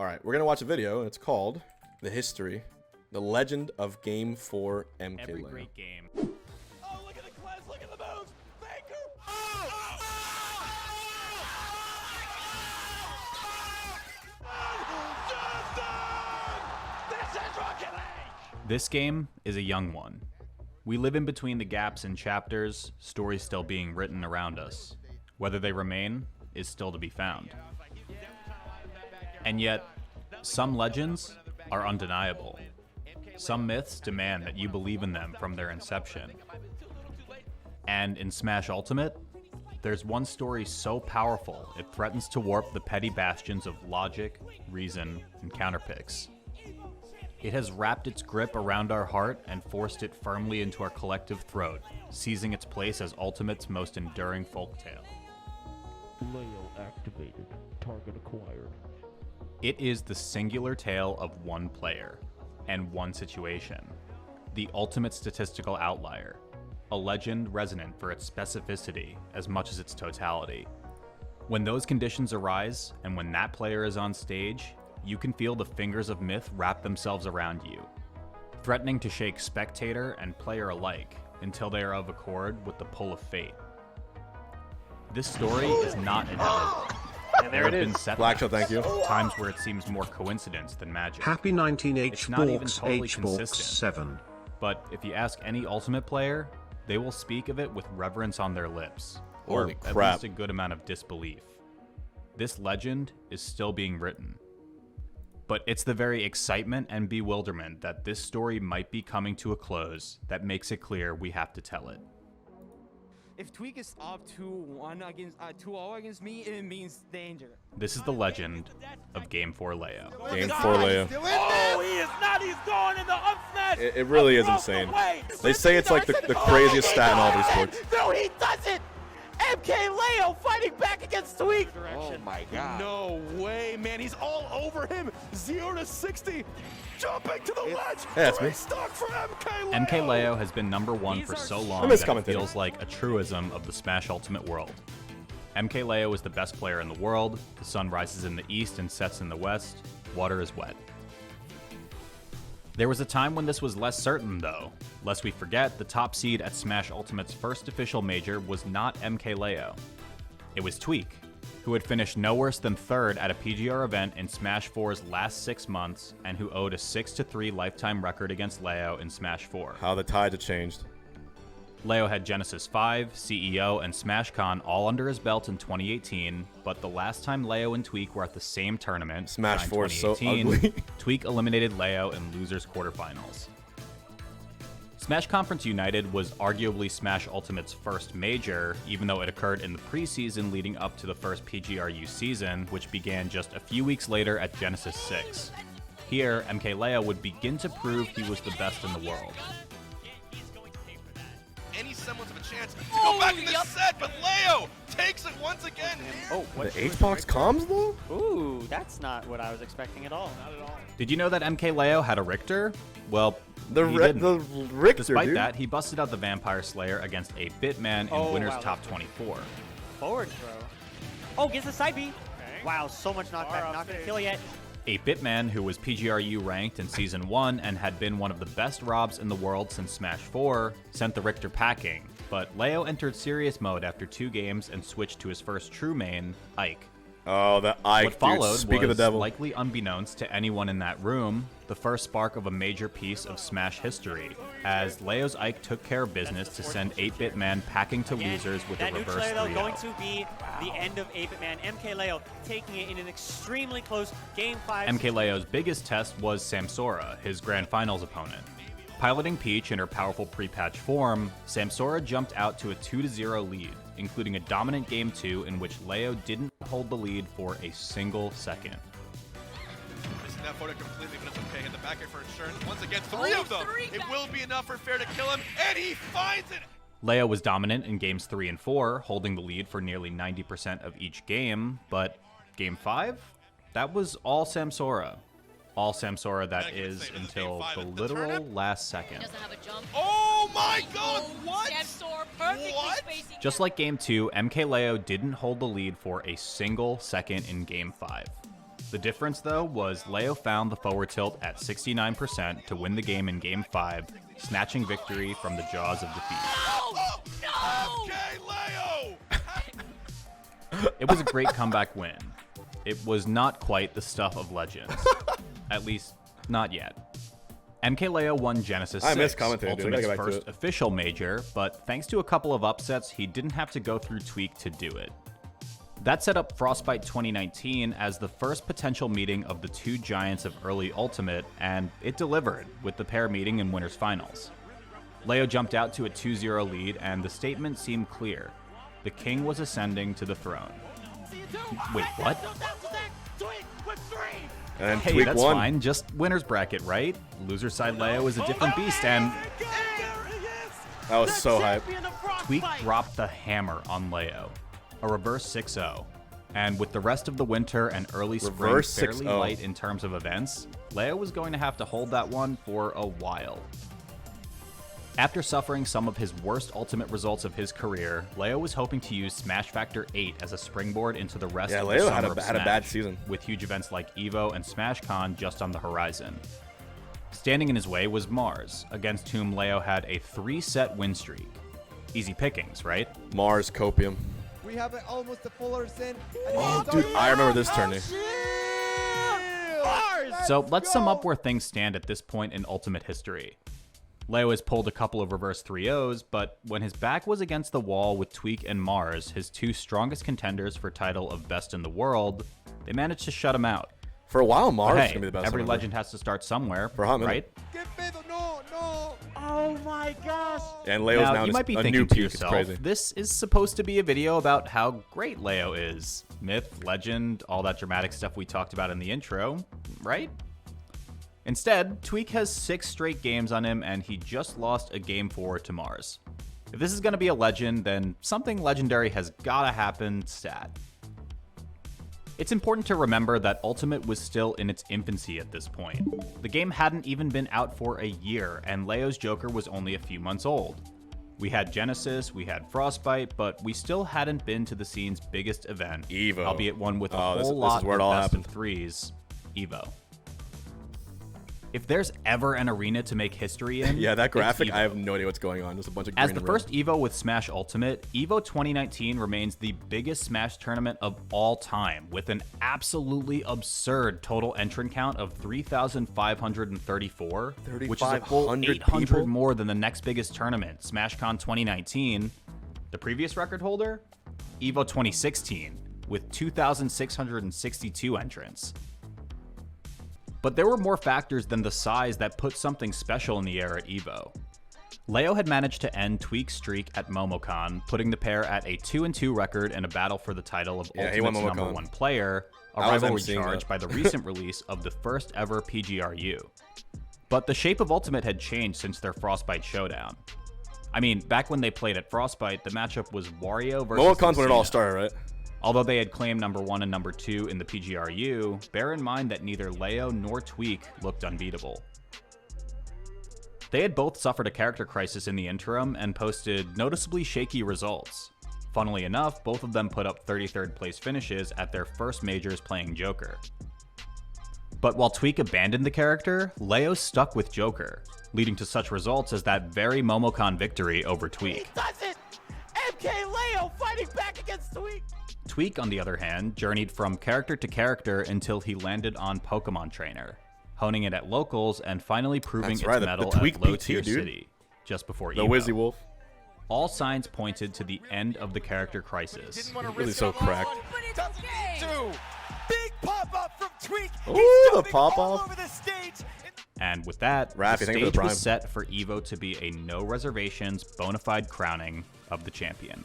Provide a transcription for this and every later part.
All right, we're gonna watch a video, and it's called "The History, the Legend of Game 4 MkLeo." Every great game. Oh, look at the cleanse, look at the moves! Faker! Oh! This is Rocket League! This game is a young one. We live in between the gaps in chapters, stories still being written around us. Whether they remain is still to be found. And yet, some legends are undeniable. Some myths demand that you believe in them from their inception. And in Smash Ultimate, there's one story so powerful it threatens to warp the petty bastions of logic, reason, and counterpicks. It has wrapped its grip around our heart and forced it firmly into our collective throat, seizing its place as Ultimate's most enduring folktale. Leo activated. Target acquired. It is the singular tale of one player and one situation. The ultimate statistical outlier. A legend resonant for its specificity as much as its totality. When those conditions arise, and when that player is on stage, you can feel the fingers of myth wrap themselves around you, threatening to shake spectator and player alike until they are of accord with the pull of fate. This story is not inevitable. There have been setbacks, Blackshot, thank you. times where it seems more coincidence than magic. Happy 19 It's not even Hbox totally Hbox consistent. 7. But if you ask any Ultimate player, they will speak of it with reverence on their lips, or Holy at crap. least a good amount of disbelief. This legend is still being written. But it's the very excitement and bewilderment that this story might be coming to a close that makes it clear we have to tell it. If Tweek is up 2-1 against 2-0 against me, it means danger. This is the legend of Game 4 Leo. Game 4 Leo. Oh, he is not! He's gone in the up smash! It really is insane. They say it's like the craziest stat in all of sports. No, he doesn't! MkLeo fighting back against Tweek! Oh my god. No way, man. He's all over him. 0 to 60. Jumping to the ledge. Hey, that's me. Great start for MkLeo. MkLeo has been #1 for so long miss that it commentating. feels like a truism of the Smash Ultimate world. MkLeo is the best player in the world. The sun rises in the east and sets in the west. Water is wet. There was a time when this was less certain, though. Lest we forget, the top seed at Smash Ultimate's first official major was not MkLeo. It was Tweek, who had finished no worse than 3rd at a PGR event in Smash 4's last 6 months, and who owed a 6-3 lifetime record against Leo in Smash 4. How the tides have changed. Leo had Genesis 5, CEO, and SmashCon all under his belt in 2018, but the last time Leo and Tweek were at the same tournament, Smash 4 is so 2018, ugly. Tweek eliminated Leo in losers quarterfinals. Smash Conference United was arguably Smash Ultimate's first major, even though it occurred in the preseason leading up to the first PGRU season, which began just a few weeks later at Genesis 6. Here, MkLeo would begin to prove he was the best in the world. Any semblance of a chance to go back in this set, but Leo takes it once again. Oh, The Hbox comms, though? Ooh, that's not what I was expecting at all. Not at all. Did you know that MkLeo had a Richter? Well, The he didn't. Richter, Despite dude. that, he busted out the Vampire Slayer against a Bitman in Oh, Winners wow. Top 24. Forward throw. Oh, gets the side B. Wow, so much knockback. Not gonna kill yet. A Bitman who was PGRU ranked in Season 1 and had been one of the best Robs in the world since Smash 4, sent the Richter packing, but Leo entered serious mode after 2 games and switched to his first true main, Ike. Oh, the Ike, What followed dude. Speak was, of the devil. likely unbeknownst to anyone in that room, the first spark of a major piece of Smash history, as Leo's Ike took care of business to send 8-Bit Man packing to losers with a That reverse neutral though 3-0. going to be the end of 8-Bit Man. MkLeo taking it in an extremely close Game 5. MkLeo's biggest test was Samsora, his Grand Finals opponent. Piloting Peach in her powerful pre-patch form, Samsora jumped out to a 2-0 lead, including a dominant Game 2 in which Leo didn't hold the lead for a single second. Missing that photo completely, but it's okay. Hit the back air for insurance. Once again, 3 of them. It will be enough for Fair to kill him, and he finds it. Leo was dominant in Games 3 and 4, holding the lead for nearly 90% of each game, but Game 5? That was all Samsora. All Samsora, that is, until the literal last second. Doesn't have a jump. Oh my god, what? Samsor perfectly What? spacing. Just like Game 2, MkLeo didn't hold the lead for a single second in Game 5. The difference, though, was Leo found the forward tilt at 69% to win the game in Game 5, snatching victory from the jaws of defeat. MkLeo! It was a great comeback win. It was not quite the stuff of legends. At least, not yet. MkLeo won Genesis 6, I miss commentating, dude. I gotta Ultimate's get back to first it. official major, but thanks to a couple of upsets, he didn't have to go through Tweek to do it. That set up Frostbite 2019 as the first potential meeting of the two giants of early Ultimate, and it delivered, with the pair meeting in Winners Finals. Leo jumped out to a 2-0 lead, and the statement seemed clear. The king was ascending to the throne. Wait, what? And then Hey, Tweek that's won. fine, just winner's bracket, right? Loser side Leo is a different beast, and That was so hype. Tweek dropped the hammer on Leo. A reverse 6-0. And with the rest of the winter and early spring Reverse fairly 6-0. light in terms of events, Leo was going to have to hold that one for a while. After suffering some of his worst Ultimate results of his career, Leo was hoping to use Smash Factor 8 as a springboard into the rest Yeah, of Leo the had summer a of bad Smash, season. with huge events like EVO and SmashCon just on the horizon. Standing in his way was Mars, against whom Leo had a 3-set win streak. Easy pickings, right? Mars Copium. We have almost a full Arsene. Dude, I remember this tourney. So let's sum up where things stand at this point in Ultimate history. Leo has pulled a couple of reverse 3-0s, but when his back was against the wall with Tweek and Mars, his two strongest contenders for title of best in the world, they managed to shut him out. For a while, Mars But is hey, gonna be the best. every one ever. legend has to start somewhere, For a hot minute. right? Oh my gosh. And Leo's now you might be a thinking new to peak. It's yourself, crazy. this is supposed to be a video about how great Leo is. Myth, legend, all that dramatic stuff we talked about in the intro, right? Instead, Tweek has 6 straight games on him, and he just lost a Game 4 to Mars. If this is going to be a legend, then something legendary has gotta happen stat. It's important to remember that Ultimate was still in its infancy at this point. The game hadn't even been out for a year, and Leo's Joker was only a few months old. We had Genesis, we had Frostbite, but we still hadn't been to the scene's biggest event, EVO. albeit one with a Oh, this whole is lot where it of all best happened. of threes, EVO. If there's ever an arena to make history in, Yeah, that it's graphic, EVO. I have no idea what's going on. Just a bunch of green As the and first red. EVO with Smash Ultimate, EVO 2019 remains the biggest Smash tournament of all time, with an absolutely absurd total entrant count of 3,534, which is a full 3,500 800 people? more than the next biggest tournament, SmashCon 2019. The previous record holder? EVO 2016, with 2,662 entrants. But there were more factors than the size that put something special in the air at EVO. Leo had managed to end Tweek's streak at Momocon, putting the pair at a 2-2 record in a battle for the title of Yeah, he won Ultimate's Momocon. #1 player, a I was rivalry emceeing charge that. by the recent release of the first ever PGRU. But the shape of Ultimate had changed since their Frostbite showdown. I mean, back when they played at Frostbite, the matchup was Wario versus Momocon's when it all Lucina. started, right? Although they had claimed #1 and #2 in the PGRU, bear in mind that neither Leo nor Tweek looked unbeatable. They had both suffered a character crisis in the interim and posted noticeably shaky results. Funnily enough, both of them put up 33rd place finishes at their first majors playing Joker. But while Tweek abandoned the character, Leo stuck with Joker, leading to such results as that very Momocon victory over Tweek. Does it? MkLeo fighting back against Tweek. Tweek, on the other hand, journeyed from character to character until he landed on Pokemon Trainer, honing it at locals and finally proving That's its right, the mettle Tweek at Low beat you, Tier dude. City, just before The EVO. Wizzy Wolf. All signs pointed to the end of the character crisis. Didn't want to Really risk so it on cracked. one, but it's okay. Big pop up from Tweek. Ooh, He's the jumping pop all off. over the stage. And with that, Raph, the thank you for the stage prime. was set for EVO to be a no reservations, bona fide crowning of the champion.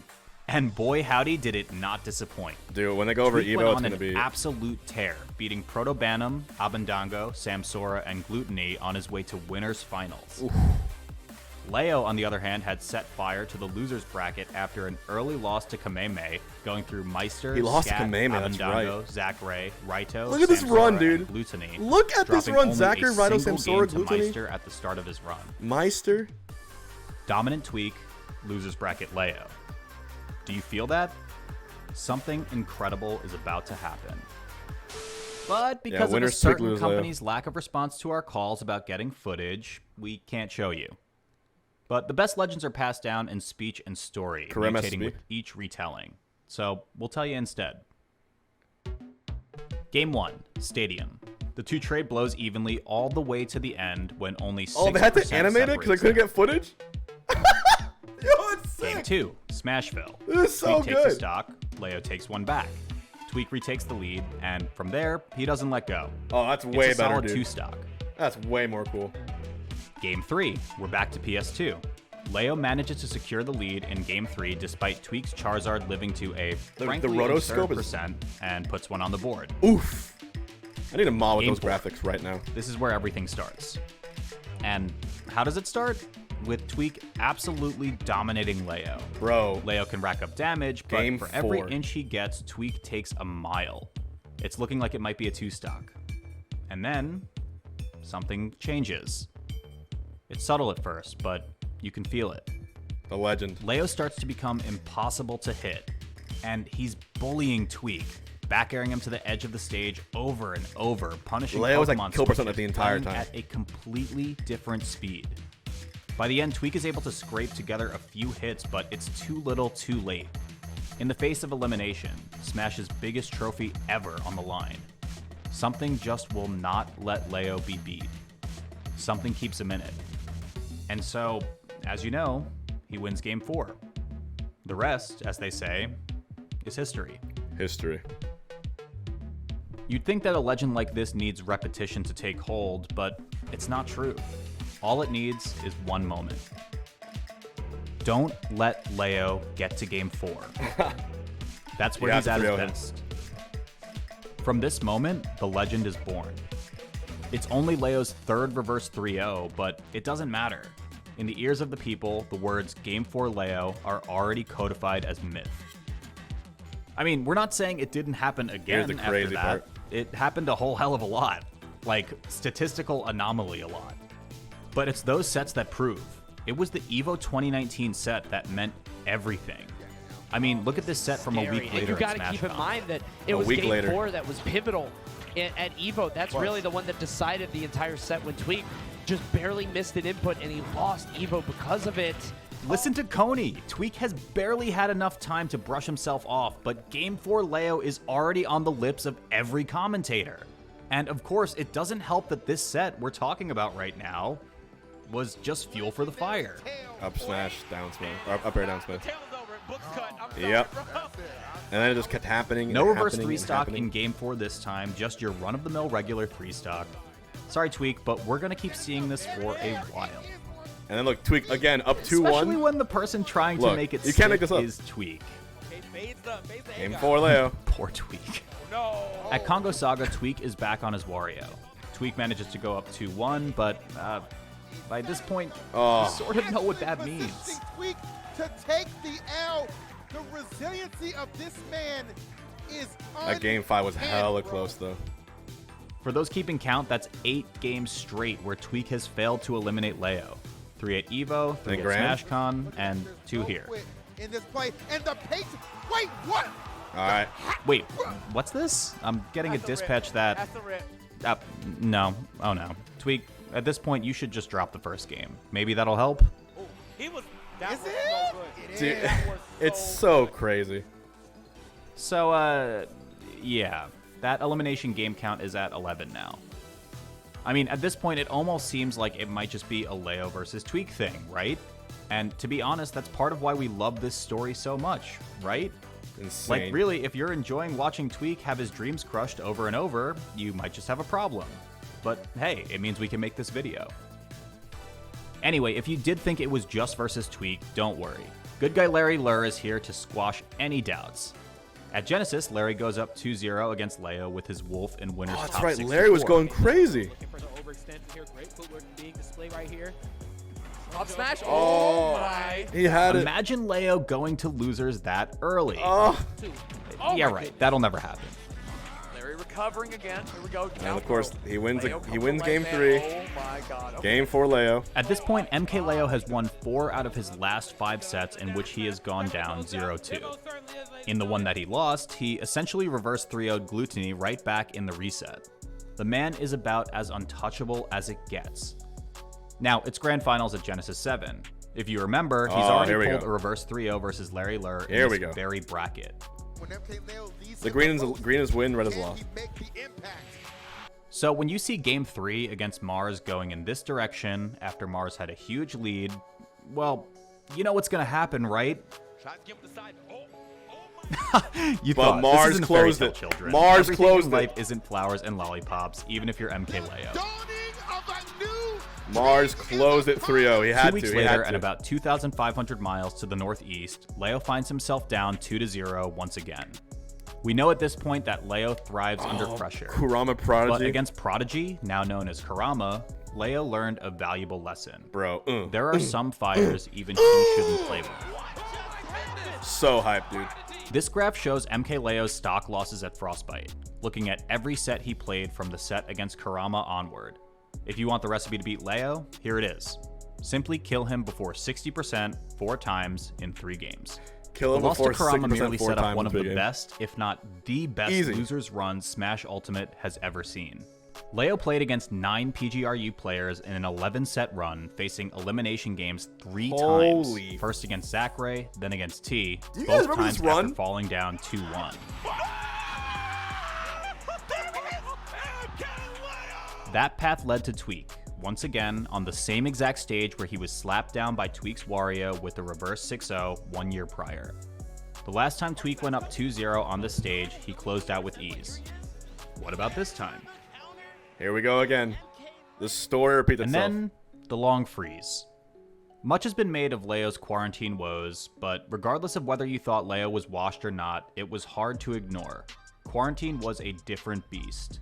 And boy howdy did it not disappoint. Dude, when they go over Tweek Evo, went it's on gonna an be. absolute tear, beating Proto Bantam, Abandango, Samsora, and Gluttony on his way to winners finals. Leo, on the other hand, had set fire to the losers bracket after an early loss to Kameme, going through Meister, He lost to Scat, Kameme, that's Abandango, right. Zachary, Raito, Look at this Samsora, run, and dude. Gluttony, Look at this dropping run, only Zachary, a Raito, single Samsora, game to Gluttony. Meister at the start of his run. Meister? Dominant Tweek, losers bracket Leo. Do you feel that? Something incredible is about to happen. But because of winner, a Tweek, certain lose, Leo. company's lack of response to our calls about getting footage, we can't show you. But the best legends are passed down in speech and story, Karem mutating SB. with each retelling. So we'll tell you instead. Game 1, Stadium. The two trade blows evenly all the way to the end when only 6% Oh, they had to animate it because I couldn't get footage? Yo, it's sick. Game 2, Smashville. This is so Tweek takes a good. stock, Leo takes one back. Tweek retakes the lead, and from there, he doesn't let go. Oh, that's It's way a better, solid dude. 2-stock. That's way more cool. Game 3, we're back to PS2. Leo manages to secure the lead in Game 3 despite Tweek's Charizard living to a frankly rotoscope absurd is- percent and puts one on the board. Oof. I need a mod with Game those 4. graphics right now. This is where everything starts. And how does it start? With Tweek absolutely dominating Leo. Bro. Leo can rack up damage, but Game for every 4. inch he gets, Tweek takes a mile. It's looking like it might be a 2-stock. And then, something changes. It's subtle at first, but you can feel it. The legend. Leo starts to become impossible to hit, and he's bullying Tweek, back airing him to the edge of the stage over and over, punishing Leo was, like, Pokemon kill percent switches, the entire playing time. at a completely different speed. By the end, Tweek is able to scrape together a few hits, but it's too little too late. In the face of elimination, Smash's biggest trophy ever on the line. Something just will not let Leo be beat. Something keeps him in it. And so, as you know, he wins Game 4. The rest, as they say, is history. History. You'd think that a legend like this needs repetition to take hold, but it's not true. All it needs is one moment. Don't let Leo get to Game 4. That's where You he's have at to his thrill him. best. From this moment, the legend is born. It's only Leo's third reverse 3-0, but it doesn't matter. In the ears of the people, the words Game 4 Leo are already codified as myth. I mean, we're not saying it didn't happen again Here's the after crazy that. part. It happened a whole hell of a lot. Like, statistical anomaly a lot. But it's those sets that prove. It was the EVO 2019 set that meant everything. I mean, look at this set from a week later. And you got got to keep in mind that it A was week Game later. 4 that was pivotal at EVO. That's really the one that decided the entire set when Tweek just barely missed an input and he lost EVO because of it. Listen to Coney. Tweek has barely had enough time to brush himself off, but Game 4 Leo is already on the lips of every commentator. And of course, it doesn't help that this set we're talking about right now was just fuel for the fire. Up smash, down smash. Or up air, down smash. Tail is over. Book's cut. I'm sorry, Yep. bro. And then it just kept happening. No and reverse happening 3-stock and in happening. Game 4 this time, just your run-of-the-mill regular 3-stock. Sorry, Tweek, but we're going to keep seeing this for a while. And then look, Tweek again, up 2-1. Especially when the person trying to Look, make it you can't make stick this up. is Tweek. Okay, fades the Game A-guy. 4 Leo. Poor Tweek. No. At Congo Saga, Tweek is back on his Wario. Tweek manages to go up 2-1, but by this point, you sort of know what that means. Tweek to take the L. The resiliency of this man is That Game 5 was hella bro. close, though. For those keeping count, that's 8 games straight where Tweek has failed to eliminate Leo. 3 at EVO, 3 And at Grand? SmashCon, and 2 here. quit in this play, and the pace. Wait, what? All right. Wait, what's this? I'm getting a dispatch that... That's the rip. No. Oh no. Tweek, at this point, you should just drop the first game. Maybe that'll help? He was. That Is was it? so good. Dude, That was it's so crazy. So, yeah. That elimination game count is at 11 now. I mean, at this point, it almost seems like it might just be a Leo versus Tweek thing, right? And to be honest, that's part of why we love this story so much, right? Insane. Like, really, if you're enjoying watching Tweek have his dreams crushed over and over, you might just have a problem. But hey, it means we can make this video. Anyway, if you did think it was just versus Tweek, don't worry. Good guy Larry Lurr is here to squash any doubts. At Genesis, Larry goes up 2-0 against Leo with his Wolf in winner's Oh, that's top right. 64. Larry was going crazy. Looking for the overextension here. Great footwork being displayed right here. Up smash. Oh, my. he had it. Imagine Leo going to losers that early. Oh, Yeah, right. That'll never happen. Larry recovers. recovering again. Here we go. And of course, he wins Leo game right 3. Oh my God. Okay. Game 4 Leo. At this point, MkLeo has won 4 out of his last 5 sets in which he has gone down 0-2. In the one that he lost, he essentially reverse 3-0'd Gluttony right back in the reset. The man is about as untouchable as it gets. Now, it's Grand Finals at Genesis 7. If you remember, he's already pulled a reverse 3-0 versus Larry Lur in this very bracket. The green is win, red is loss. So when you see Game 3 against Mars going in this direction after Mars had a huge lead, well, you know what's going to happen, right? You thought Mars closed it. Children. Mars closed in life isn't flowers and lollipops, even if you're MkLeo. Mars closed it 3-0. He had 2 weeks later, at about 2,500 miles to the northeast, Leo finds himself down 2-0 once again. We know at this point that Leo thrives under pressure. Kurama Prodigy. But against Prodigy, now known as Kurama, Leo learned a valuable lesson. Bro. There are some fighters even he shouldn't play with. So hyped, dude. This graph shows MkLeo's stock losses at Frostbite, looking at every set he played from the set against Kurama onward. If you want the recipe to beat Leo, here it is. Simply kill him before 60% 4 times in 3 games. Kill him the loss before to Kurama 6% merely 4 set up times one in of 3 the games. best, if not the best losers run Smash Ultimate has ever seen. Leo played against 9 PGRU players in an 11-set run, facing elimination games 3 times. First against Zachary, then against T, both times after falling down 2-1. That path led to Tweek, once again on the same exact stage where he was slapped down by Tweek's Wario with the reverse 6-0 1 year prior. The last time Tweek went up 2-0 on the stage, he closed out with ease. What about this time? Here we go again. The story repeats itself. And then, the long freeze. Much has been made of Leo's quarantine woes, but regardless of whether you thought Leo was washed or not, it was hard to ignore. Quarantine was a different beast.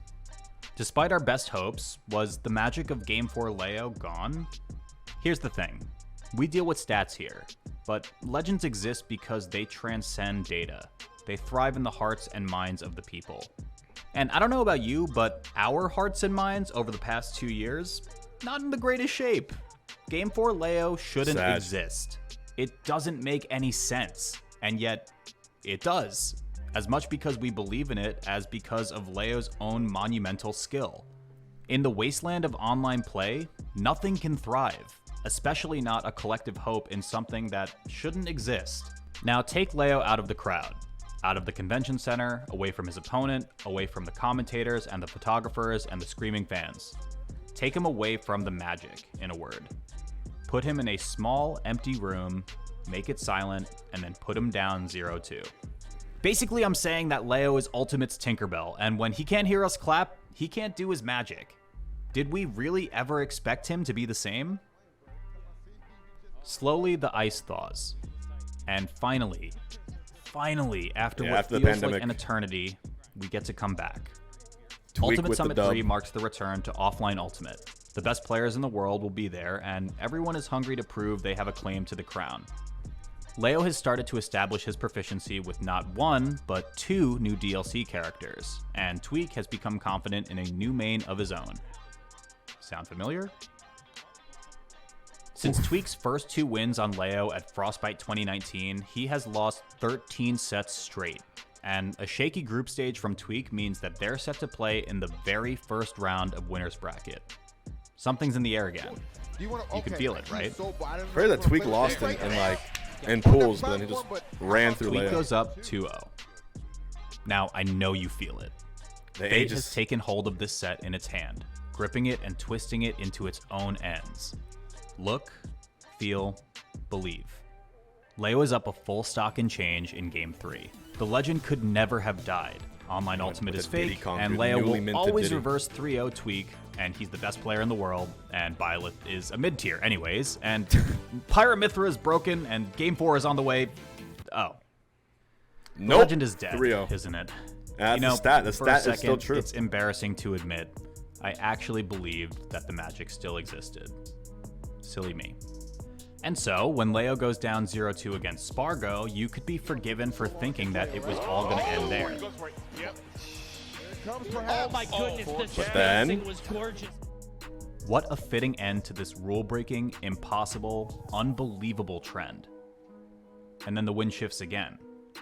Despite our best hopes, was the magic of Game 4 Leo gone? Here's the thing. We deal with stats here, but legends exist because they transcend data. They thrive in the hearts and minds of the people. And I don't know about you, but our hearts and minds over the past 2 years, not in the greatest shape. Game 4 Leo shouldn't exist. It doesn't make any sense, and yet it does. As much because we believe in it as because of Leo's own monumental skill. In the wasteland of online play, nothing can thrive, especially not a collective hope in something that shouldn't exist. Now take Leo out of the crowd, out of the convention center, away from his opponent, away from the commentators and the photographers and the screaming fans. Take him away from the magic, in a word. Put him in a small, empty room, make it silent, and then put him down 0-2. Basically, I'm saying that Leo is Ultimate's Tinkerbell, and when he can't hear us clap, he can't do his magic. Did we really ever expect him to be the same? Slowly, the ice thaws. And finally, after what feels like an eternity, we get to come back. Ultimate Summit 3 marks the return to offline Ultimate. The best players in the world will be there, and everyone is hungry to prove they have a claim to the crown. Leo has started to establish his proficiency with not 1, but 2 new DLC characters, and Tweek has become confident in a new main of his own. Sound familiar? Since Tweek's first 2 wins on Leo at Frostbite 2019, he has lost 13 sets straight, and a shaky group stage from Tweek means that they're set to play in the very first round of Winner's Bracket. Something's in the air again. You can feel it, right? I heard that Tweek lost in pools, but then he just ran through Leo. Tweek goes up 2-0. Now, I know you feel it. Fate has taken hold of this set in its hand, gripping it and twisting it into its own ends. Look, feel, believe. Leo is up a full stock and change in Game 3. The legend could never have died. Online Ultimate is fake, and Leo will always reverse 3-0 Tweek, and he's the best player in the world, and Byleth is a mid-tier anyways, and Pirate Mithra is broken, and Game 4 is on the way. Oh. The legend is dead, isn't it? That's the stat. The stat is still true. It's embarrassing to admit. I actually believed that the magic still existed. Silly me. And so, when Leo goes down 0-2 against Spargo, you could be forgiven for thinking that it was all going to end there. comes Oh perhaps. my goodness, the But then- spacing was gorgeous. What a fitting end to this rule-breaking, impossible, unbelievable trend. And then the wind shifts again.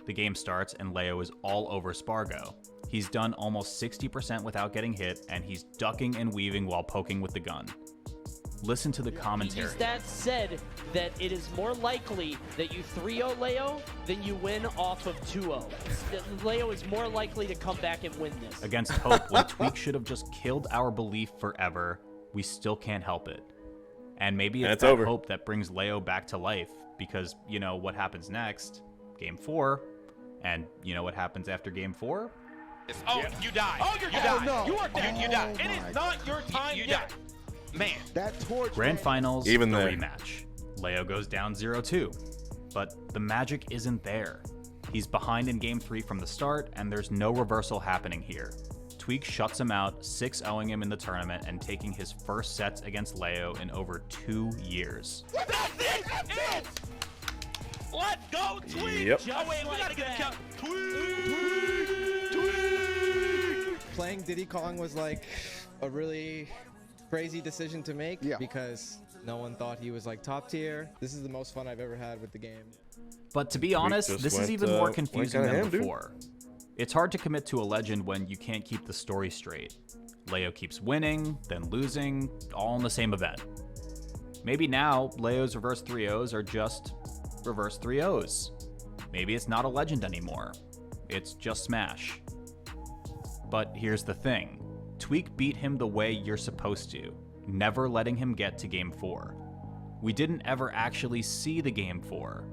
The game starts and Leo is all over Spargo. He's done almost 60% without getting hit, and he's ducking and weaving while poking with the gun. Listen to the commentary. PGStats said that it is more likely that you 3-0 Leo than you win off of 2-0. Leo is more likely to come back and win this. Against hope, when Tweek should have just killed our belief forever, we still can't help it. And maybe it's that over. hope that brings Leo back to life, because you know what happens next? Game 4. And you know what happens after Game 4? Oh, you die. Oh, you die. no. You are dead. You die. Oh It my is not your time You yet. Man. That torch. Grand man. Finals, Even the there. rematch. Leo goes down 0-2. But the magic isn't there. He's behind in Game 3 from the start, and there's no reversal happening here. Tweek shuts him out, 6-0ing him in the tournament and taking his first sets against Leo in over 2 years. That's it. Let's go, Tweek. Yep. Oh, wait, we gotta get a count. Playing Diddy Kong was like a really crazy decision to make because no one thought he was like top tier. This is the most fun I've ever had with the game. But to be honest, just this is went, even more went confusing kinda than ham, dude. before. It's hard to commit to a legend when you can't keep the story straight. Leo keeps winning, then losing, all in the same event. Maybe now, Leo's reverse 3-0s are just reverse 3-0s. Maybe it's not a legend anymore. It's just Smash. But here's the thing. Tweek beat him the way you're supposed to, never letting him get to Game 4. We didn't ever actually see the Game 4.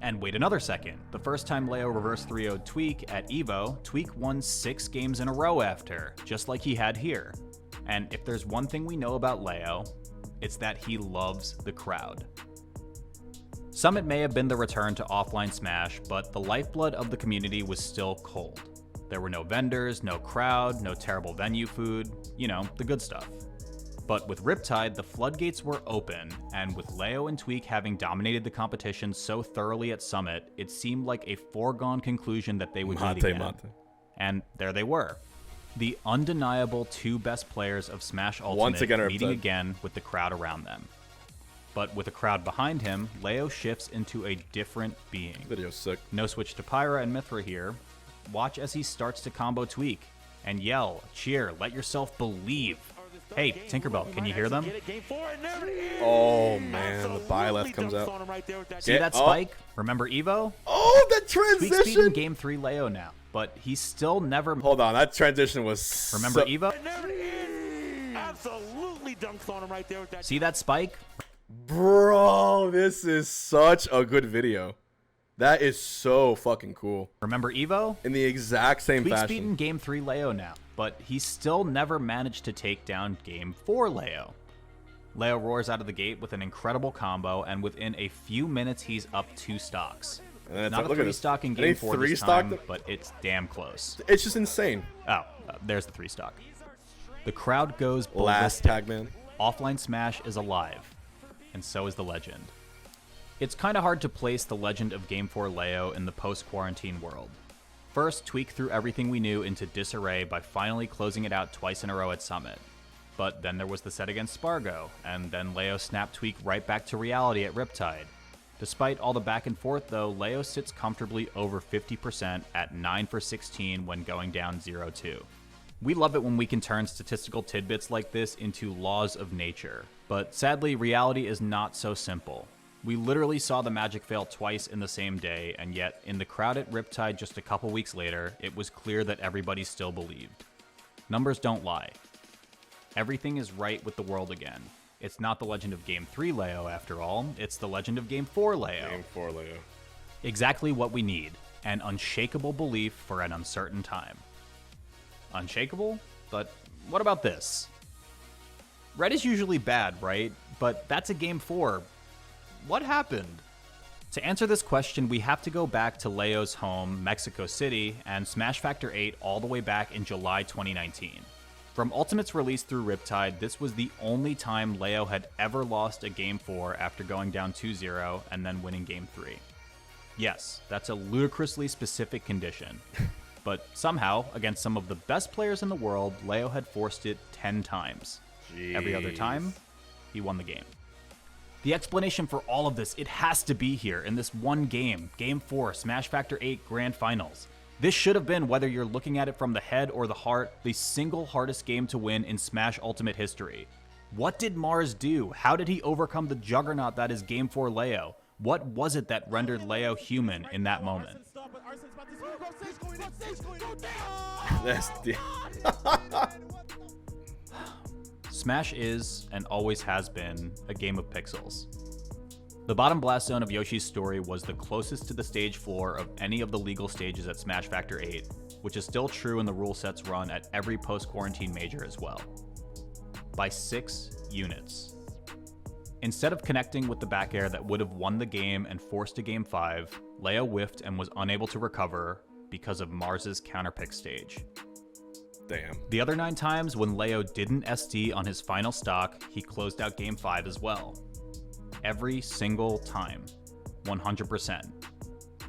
And wait another second. The first time Leo reverse 3-0'd Tweek at EVO, Tweek won 6 games in a row after, just like he had here. And if there's one thing we know about Leo, it's that he loves the crowd. Summit may have been the return to offline Smash, but the lifeblood of the community was still cold. There were no vendors, no crowd, no terrible venue food, you know, the good stuff. But with Riptide, the floodgates were open, and with Leo and Tweek having dominated the competition so thoroughly at Summit, it seemed like a foregone conclusion that they would meet again. And there they were. The undeniable 2 best players of Smash Ultimate Once again, meeting Riptide. again with the crowd around them. But with a crowd behind him, Leo shifts into a different being. Video's sick. No switch to Pyra and Mithra here. Watch as he starts to combo Tweek and yell, cheer, let yourself believe. Hey, Tinkerbell, can you hear them? Oh man, the buy left comes out. See that spike? Remember Evo? Oh, that Tweek's beating transition! Game 3 Leo now, but he's still never... Hold on, that transition was Remember so- Evo? Absolutely dunks on him right there with that. See that spike? Bro, this is such a good video. That is so fucking cool. Remember Evo? In the exact same Tweek's fashion. beaten Game 3 Leo now, but he still never managed to take down Game 4 Leo. Leo roars out of the gate with an incredible combo, and within a few minutes he's up 2 stocks. And then it's Not like, a look at 3 this. stock in And Game he 4 this 3-stocked time, it? but it's damn close. It's just insane. Oh, there's the 3 stock. The crowd goes Last ballistic. tag, man. Offline Smash is alive, and so is the legend. It's kind of hard to place the legend of Game 4 Leo in the post-quarantine world. First, Tweek threw everything we knew into disarray by finally closing it out twice in a row at Summit. But then there was the set against Spargo, and then Leo snapped Tweek right back to reality at Riptide. Despite all the back and forth though, Leo sits comfortably over 50% at 9 for 16 when going down 0-2. We love it when we can turn statistical tidbits like this into laws of nature, but sadly reality is not so simple. We literally saw the magic fail twice in the same day, and yet in the crowd at Riptide just a couple weeks later, it was clear that everybody still believed. Numbers don't lie. Everything is right with the world again. It's not the legend of Game 3 Leo after all, it's the legend of Game 4 Leo. Game 4 Leo. Exactly what we need, an unshakable belief for an uncertain time. Unshakable? But what about this? Red is usually bad, right? But that's a Game 4. What happened? To answer this question, we have to go back to Leo's home, Mexico City, and Smash Factor 8 all the way back in July 2019. From Ultimate's release through Riptide, this was the only time Leo had ever lost a Game 4 after going down 2-0 and then winning Game 3. Yes, that's a ludicrously specific condition. but somehow, against some of the best players in the world, Leo had forced it 10 times. Every other time, he won the game. The explanation for all of this, it has to be here in this one game, Game 4, Smash Factor 8 Grand Finals. This should have been, whether you're looking at it from the head or the heart, the single hardest game to win in Smash Ultimate history. What did Mars do? How did he overcome the juggernaut that is Game 4 Leo? What was it that rendered Leo human in that moment? Smash is, and always has been, a game of pixels. The bottom blast zone of Yoshi's story was the closest to the stage floor of any of the legal stages at Smash Factor 8, which is still true in the rule sets run at every post-quarantine major as well. By 6 units. Instead of connecting with the back air that would have won the game and forced a Game 5, Leo whiffed and was unable to recover because of Mars's counterpick stage. Damn. The other 9 times when Leo didn't SD on his final stock, he closed out Game 5 as well. Every single time. 100%.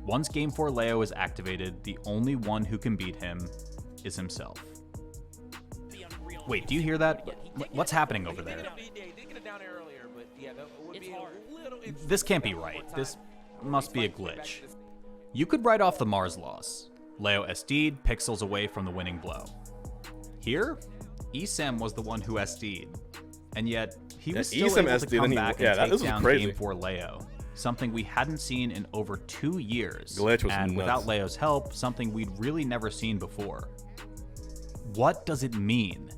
Once Game 4 Leo is activated, the only one who can beat him is himself. Wait, do you hear that? What's happening over there? This can't be right. This must be a glitch. You could write off the Mars loss. Leo SD'd pixels away from the winning blow. Here, Esam was the one who SD'd, and yet he was still able to come back and take down Game 4 Leo, something we hadn't seen in over 2 years, and without Leo's help, something we'd really never seen before. What does it mean?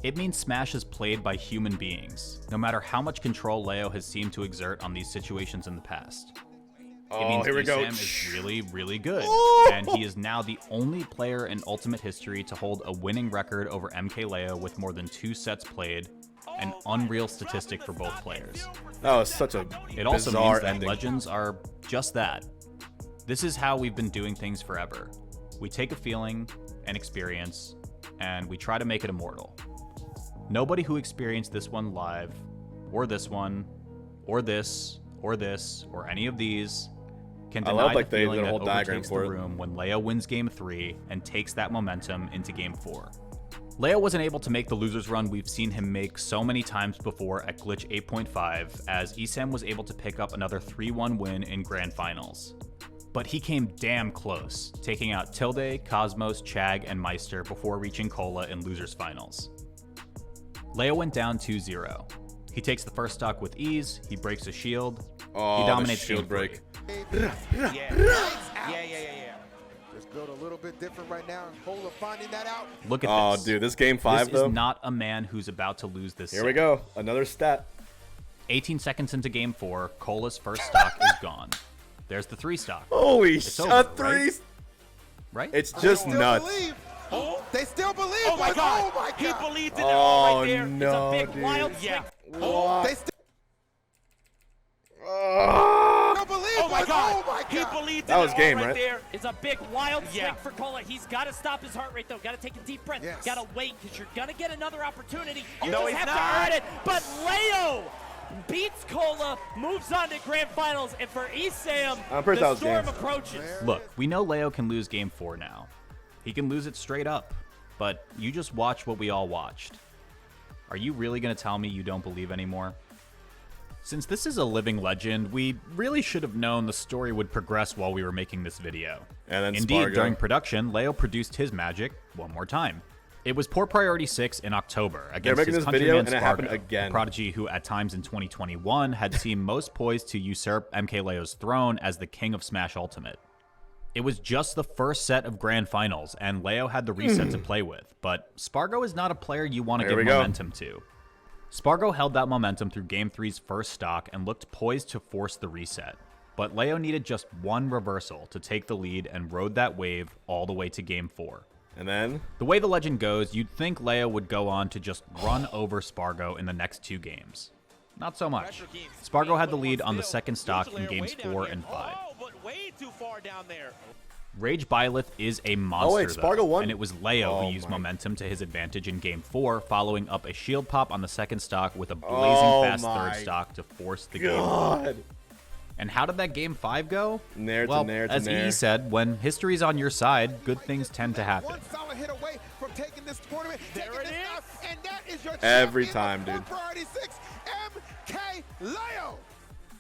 It means Smash is played by human beings, no matter how much control Leo has seemed to exert on these situations in the past. It means Esam is really, really good, and he is now the only player in Ultimate history to hold a winning record over MkLeo with more than 2 sets played, an unreal statistic for both players. That was such a It also means that Legends are just that. This is how we've been doing things forever. We take a feeling, an experience, and we try to make it immortal. Nobody who experienced this one live, or this one, or this, or this, or any of these, can deny the feeling that overtakes the room when Leo wins Game 3 and takes that momentum into Game 4. Leo wasn't able to make the loser's run we've seen him make so many times before at Glitch 8.5, as Esam was able to pick up another 3-1 win in Grand Finals. But he came damn close, taking out Tilde, Cosmos, Chag, and Meister before reaching Cola in Losers Finals. Leo went down 2-0. He takes the first stock with ease, he breaks a shield, he dominates shield break. Yeah. Just build a little bit different right now, and Cola finding that out. Look at this. Oh, dude, this Game 5, This is not a man who's about to lose this Here we go. Another stat. 18 seconds into Game 4, Cola's first stock is gone. There's the 3 stock. Holy shit, over, 3. Right? It's just nuts. They still believe. Oh my god. Oh my god. He believed in it all right there. No, It's a big wild swing. They still believe. Oh my god. Oh my god. He believed in That was it game, all right? there. It's a big wild swing for Cola. He's got to stop his heart rate, though. Got to take a deep breath. Yes. Got to wait, because you're going to get another opportunity. You No, just he's have not. to earn it. But Leo beats Cola, moves on to Grand Finals, and for Esam, the storm approaches. Look, we know Leo can lose Game 4 now. He can lose it straight up. But you just watched what we all watched. Are you really going to tell me you don't believe anymore? Since this is a living legend, we really should have known the story would progress while we were making this video. And then Indeed, Spargo. during production, Leo produced his magic one more time. It was Poor Priority 6 in October against his countryman Spargo, a prodigy who at times in 2021 had seemed most poised to usurp MkLeo's throne as the king of Smash Ultimate. It was just the first set of Grand Finals, and Leo had the reset to play with, but Spargo is not a player you want to give momentum to. Spargo held that momentum through Game 3's first stock and looked poised to force the reset, but Leo needed just one reversal to take the lead and rode that wave all the way to Game 4. And then? The way the legend goes, you'd think Leo would go on to just run over Spargo in the next 2 games. Not so much. Spargo had the lead on the second stock in Games 4 and 5. Way too far down there. Rage Byleth is a monster, Spargo won? And it was Leo who used momentum to his advantage in Game 4, following up a shield pop on the second stock with a blazing fast third stock to force the game. And how did that game 5 go? Nair to well, nair to as nair. E said, when history's on your side, good things tend to happen. One solid hit away from taking this tournament. There it is. And that is your Every champion time, of dude. Priority 6, MkLeo.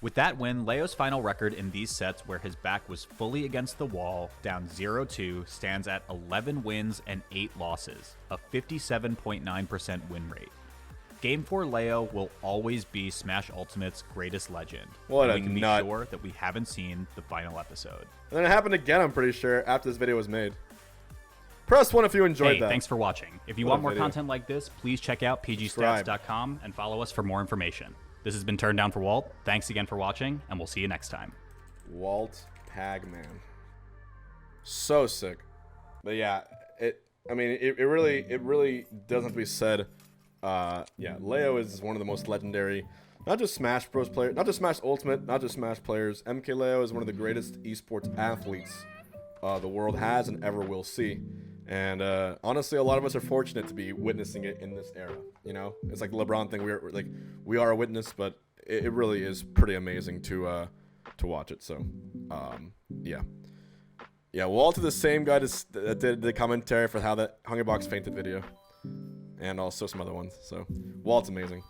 With that win, Leo's final record in these sets where his back was fully against the wall, down 0-2, stands at 11 wins and 8 losses, a 57.9% win rate. Game 4 Leo will always be Smash Ultimate's greatest legend. What and a we can nut. be sure that we haven't seen the final episode. And then it happened again, I'm pretty sure, after this video was made. Press 1 if you enjoyed Hey, that. thanks for watching. If you What want a more video. content like this, please check out PGStats.com and follow us for more information. This has been Turned Down for Walt. Thanks again for watching, and we'll see you next time. Walt Pagman. So sick. But yeah, it really doesn't have to be said. Yeah, Leo is one of the most legendary, not just Smash Bros players, not just Smash Ultimate, not just Smash players. MkLeo is one of the greatest esports athletes the world has and ever will see. And honestly, a lot of us are fortunate to be witnessing it in this era. You know, it's like the LeBron thing. We are a witness, but it really is pretty amazing to watch it. So, yeah. Yeah, Walt is the same guy that did the commentary for how that Hungrybox fainted video. And also some other ones. So, Walt's amazing.